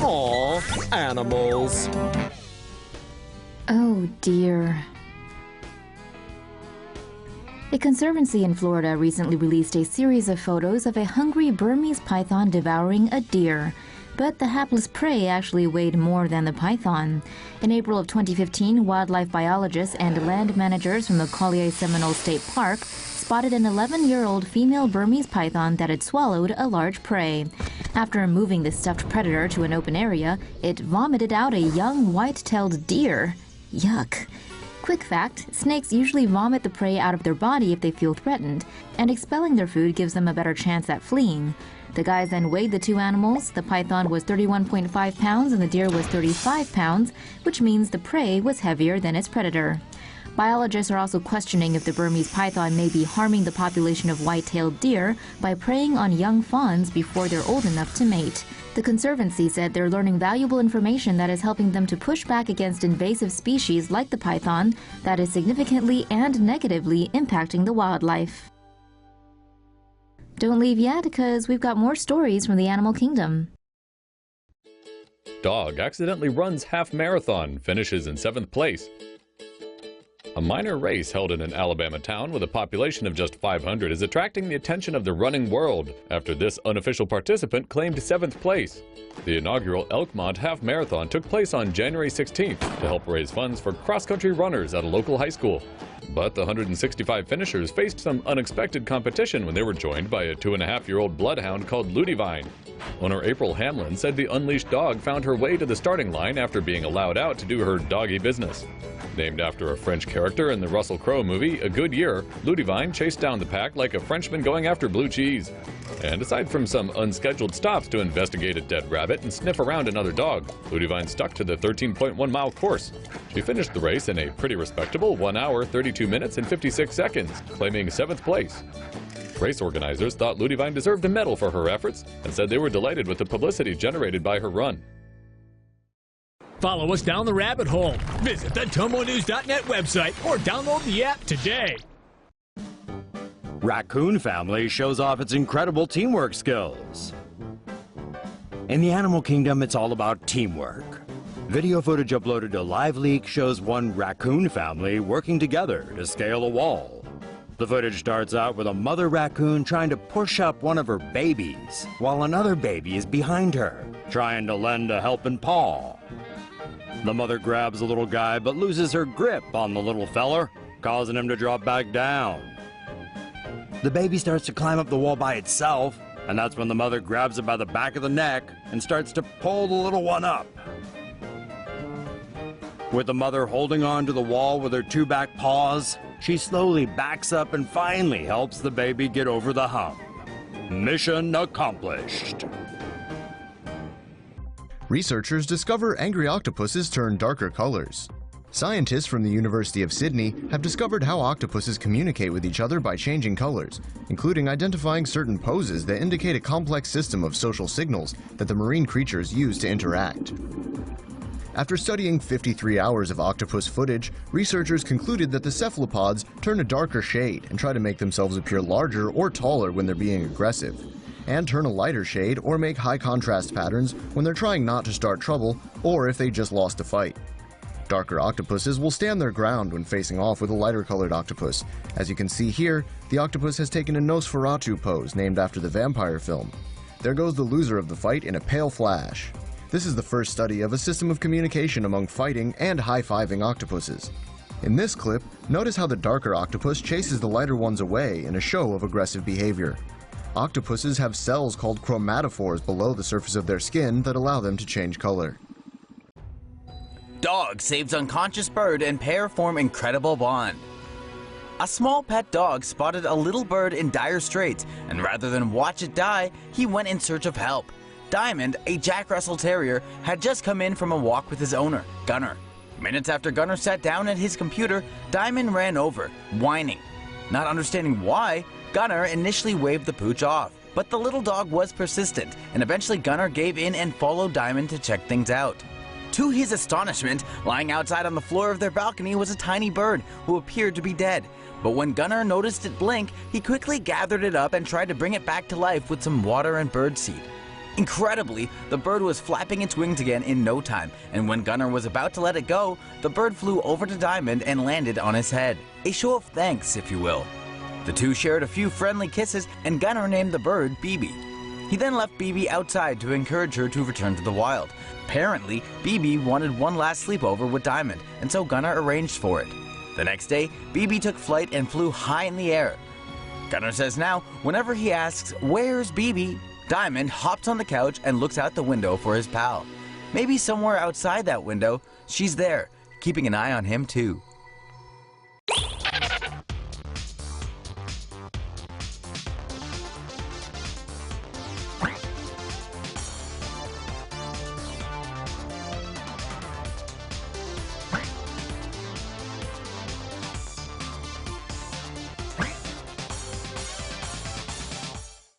Aw, animals. Oh dear. A conservancy in Florida recently released a series of photos of a hungry Burmese python devouring a deer. But the hapless prey actually weighed more than the python. In April of 2015, wildlife biologists and land managers from the Collier Seminole State Park spotted an 11-year-old female Burmese python that had swallowed a large prey. After moving the stuffed predator to an open area, it vomited out a young white-tailed deer. Yuck. Quick fact, snakes usually vomit the prey out of their body if they feel threatened, and expelling their food gives them a better chance at fleeing. The guys then weighed the two animals. The python was 31.5 pounds and the deer was 35 pounds, which means the prey was heavier than its predator. Biologists are also questioning if the Burmese python may be harming the population of white-tailed deer by preying on young fawns before they're old enough to mate. The Conservancy said they're learning valuable information that is helping them to push back against invasive species like the python that is significantly and negatively impacting the wildlife. Don't leave yet, because we've got more stories from the animal kingdom. Dog accidentally runs half marathon, finishes in 7th place. A minor race held in an Alabama town with a population of just 500 is attracting the attention of the running world after this unofficial participant claimed 7th place. The inaugural Elkmont Half Marathon took place on January 16th to help raise funds for cross-country runners at a local high school. But the 165 finishers faced some unexpected competition when they were joined by a 2.5-year-old bloodhound called Ludivine. Owner April Hamlin said the unleashed dog found her way to the starting line after being allowed out to do her doggy business. Named after a French character in the Russell Crowe movie A Good Year, Ludivine chased down the pack like a Frenchman going after blue cheese. And aside from some unscheduled stops to investigate a dead rabbit and sniff around another dog, Ludivine stuck to the 13.1-mile course. She finished the race in a pretty respectable 1 hour, 32 minutes and 56 seconds, claiming 7th place. Race organizers thought Ludivine deserved a medal for her efforts and said they were delighted with the publicity generated by her run. Follow us down the rabbit hole. Visit the TomoNews.net website or download the app today. Raccoon family shows off its incredible teamwork skills. In the animal kingdom, it's all about teamwork. Video footage uploaded to LiveLeak shows one raccoon family working together to scale a wall. The footage starts out with a mother raccoon trying to push up one of her babies, while another baby is behind her, trying to lend a helping paw. The mother grabs the little guy but loses her grip on the little feller, causing him to drop back down. The baby starts to climb up the wall by itself, and that's when the mother grabs it by the back of the neck and starts to pull the little one up. With the mother holding on to the wall with her two back paws, she slowly backs up and finally helps the baby get over the hump. Mission accomplished. Researchers discover angry octopuses turn darker colors. Scientists from the University of Sydney have discovered how octopuses communicate with each other by changing colors, including identifying certain poses that indicate a complex system of social signals that the marine creatures use to interact. After studying 53 hours of octopus footage, researchers concluded that the cephalopods turn a darker shade and try to make themselves appear larger or taller when they're being aggressive, and turn a lighter shade or make high contrast patterns when they're trying not to start trouble or if they just lost a fight. Darker octopuses will stand their ground when facing off with a lighter colored octopus. As you can see here, the octopus has taken a Nosferatu pose named after the vampire film. There goes the loser of the fight in a pale flash. This is the first study of a system of communication among fighting and high-fiving octopuses. In this clip, notice how the darker octopus chases the lighter ones away in a show of aggressive behavior. Octopuses have cells called chromatophores below the surface of their skin that allow them to change color. Dog saves unconscious bird and pair form incredible bond. A small pet dog spotted a little bird in dire straits, and rather than watch it die, he went in search of help. Diamond, a Jack Russell Terrier, had just come in from a walk with his owner, Gunner. Minutes after Gunner sat down at his computer, Diamond ran over, whining. Not understanding why, Gunner initially waved the pooch off, but the little dog was persistent, and eventually Gunner gave in and followed Diamond to check things out. To his astonishment, lying outside on the floor of their balcony was a tiny bird who appeared to be dead. But when Gunner noticed it blink, he quickly gathered it up and tried to bring it back to life with some water and birdseed. Incredibly, the bird was flapping its wings again in no time, and when Gunnar was about to let it go, the bird flew over to Diamond and landed on his head. A show of thanks, if you will. The two shared a few friendly kisses, and Gunnar named the bird BB. He then left BB outside to encourage her to return to the wild. Apparently, BB wanted one last sleepover with Diamond, and so Gunnar arranged for it. The next day, BB took flight and flew high in the air. Gunnar says now, whenever he asks, "Where's BB?" Diamond hops on the couch and looks out the window for his pal. Maybe somewhere outside that window, she's there, keeping an eye on him too.